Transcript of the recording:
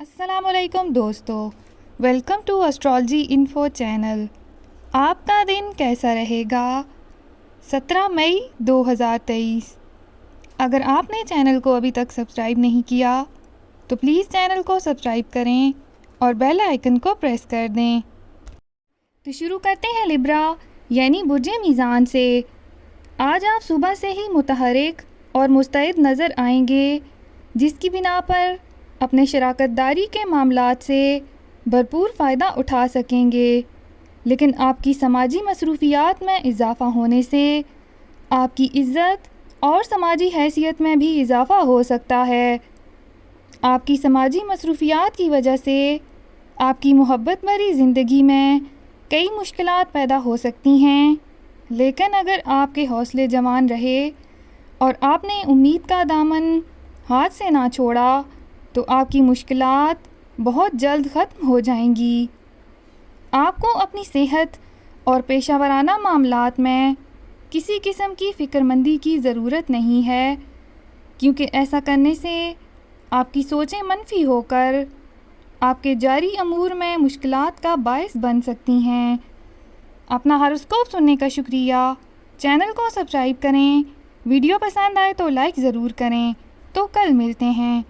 السلام علیکم دوستو، welcome to astrology info channel. آپ کا دن کیسا رہے گا؟ 17 مئی 2023۔ اگر آپ نے چینل کو ابھی تک سبسکرائب نہیں کیا تو پلیز چینل کو سبسکرائب کریں اور بیل آئیکن کو پریس کر دیں۔ تو شروع کرتے ہیں لبرا یعنی برج میزان سے۔ آج آپ صبح سے ہی متحرک اور مستعد نظر آئیں گے، جس کی بنا پر اپنے شراکت داری کے معاملات سے بھرپور فائدہ اٹھا سکیں گے، لیکن آپ کی سماجی مصروفیات میں اضافہ ہونے سے آپ کی عزت اور سماجی حیثیت میں بھی اضافہ ہو سکتا ہے۔ آپ کی سماجی مصروفیات کی وجہ سے آپ کی محبت بھری زندگی میں کئی مشکلات پیدا ہو سکتی ہیں، لیکن اگر آپ کے حوصلے جوان رہے اور آپ نے امید کا دامن ہاتھ سے نہ چھوڑا تو آپ کی مشکلات بہت جلد ختم ہو جائیں گی۔ آپ کو اپنی صحت اور پیشہ ورانہ معاملات میں کسی قسم کی فکر مندی کی ضرورت نہیں ہے، کیونکہ ایسا کرنے سے آپ کی سوچیں منفی ہو کر آپ کے جاری امور میں مشکلات کا باعث بن سکتی ہیں۔ اپنا ہاروسکوپ سننے کا شکریہ۔ چینل کو سبسکرائب کریں، ویڈیو پسند آئے تو لائک ضرور کریں۔ تو کل ملتے ہیں۔